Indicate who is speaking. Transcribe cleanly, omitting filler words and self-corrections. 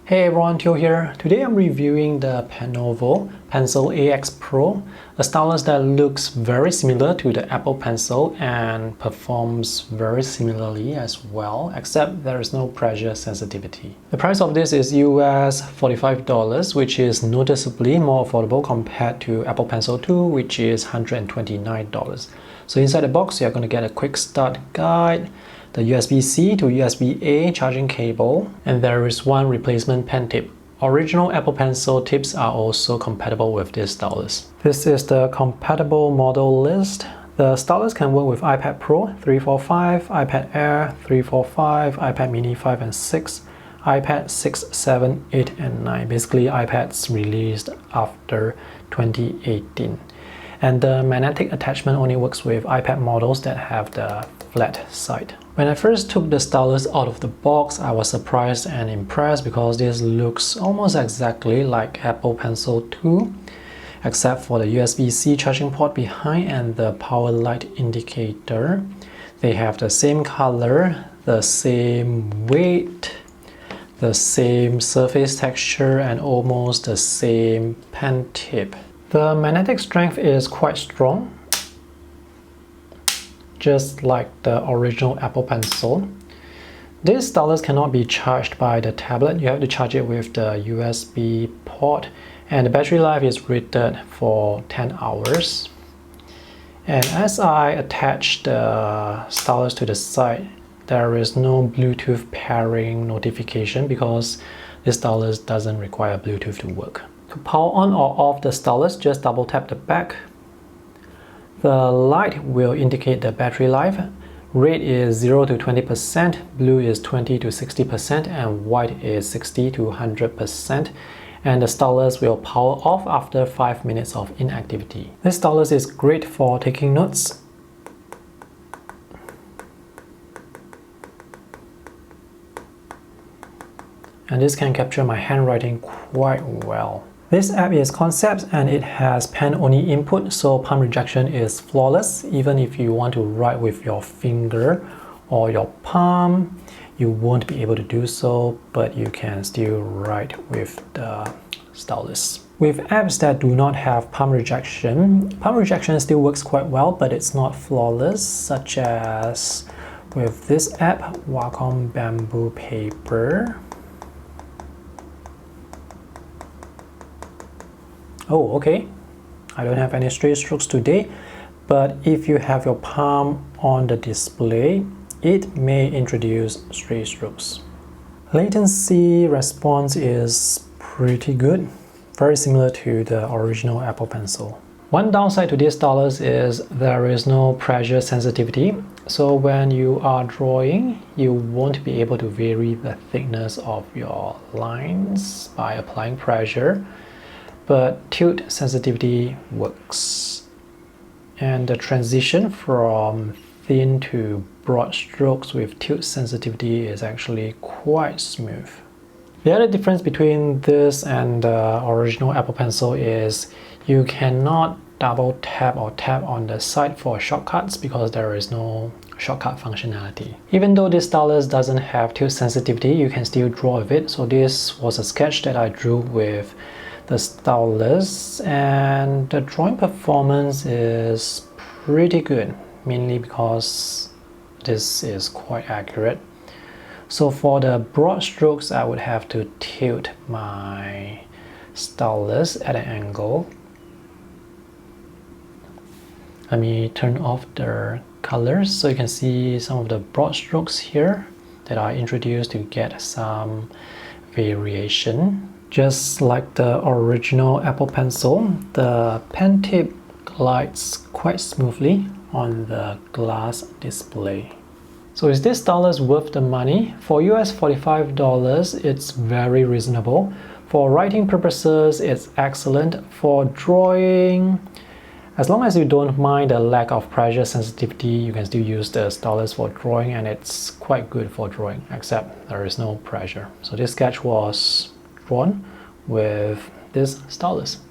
Speaker 1: Hey everyone, Teo here. Today I'm reviewing the Penoval Pencil AX Pro, a stylus that looks very similar to the Apple Pencil and performs very similarly as well, except there is no pressure sensitivity. The price of this is US $45, which is noticeably more affordable compared to Apple Pencil 2, which is $129. So inside the box, you're going to get a quick start guide, the USB-C to USB-A charging cable, and there is one replacement pen tip. Original Apple Pencil tips are also compatible with this stylus. This is the compatible model list. The stylus can work with iPad Pro 345, iPad Air 345, iPad Mini 5 and 6, iPad 6, 7, 8 and 9. Basically iPads released after 2018. And the magnetic attachment only works with iPad models that have the flat side. When I first took the stylus out of the box, I was surprised and impressed because this looks almost exactly like Apple Pencil 2, except for the USB-C charging port behind and the power light indicator. They have the same color, the same weight, the same surface texture, and almost the same pen tip. The magnetic strength is quite strong, just like the original Apple Pencil. This stylus cannot be charged by the tablet. You have to charge it with the USB port, and the battery life is rated for 10 hours. And as I attach the stylus to the side, there is no Bluetooth pairing notification because this stylus doesn't require Bluetooth to work. To power on or off the stylus, just double tap the back. The light will indicate the battery life. Red is 0 to 20%, blue is 20 to 60%, and white is 60 to 100%. And the stylus will power off after 5 minutes of inactivity. This stylus is great for taking notes. And this can capture my handwriting quite well. This app is Concepts and it has pen-only input, so palm rejection is flawless. Even if you want to write with your finger or your palm, you won't be able to do so, but you can still write with the stylus. With apps that do not have palm rejection still works quite well, but it's not flawless, such as with this app, Wacom Bamboo Paper. Oh, okay. I don't have any stray strokes today, but if you have your palm on the display, it may introduce stray strokes. Latency response is pretty good, very similar to the original Apple Pencil. One downside to this stylus is there is no pressure sensitivity, so when you are drawing, you won't be able to vary the thickness of your lines by applying pressure. But tilt sensitivity works. And the transition from thin to broad strokes with tilt sensitivity is actually quite smooth. The other difference between this and the original Apple Pencil is you cannot double tap or tap on the side for shortcuts because there is no shortcut functionality. Even though this stylus doesn't have tilt sensitivity, you can still draw with it. So this was a sketch that I drew with the stylus, and the drawing performance is pretty good, mainly because this is quite accurate. So for the broad strokes, I would have to tilt my stylus at an angle. Let me turn off the colors so you can see some of the broad strokes here that I introduced to get some variation. Just like the original Apple Pencil, the pen tip glides quite smoothly on the glass display. So is this stylus worth the money? For US $45, it's very reasonable. For writing purposes, it's excellent. For drawing, as long as you don't mind the lack of pressure sensitivity, you can still use the stylus for drawing, and it's quite good for drawing, except there is no pressure. So this sketch was drawn with this stylus.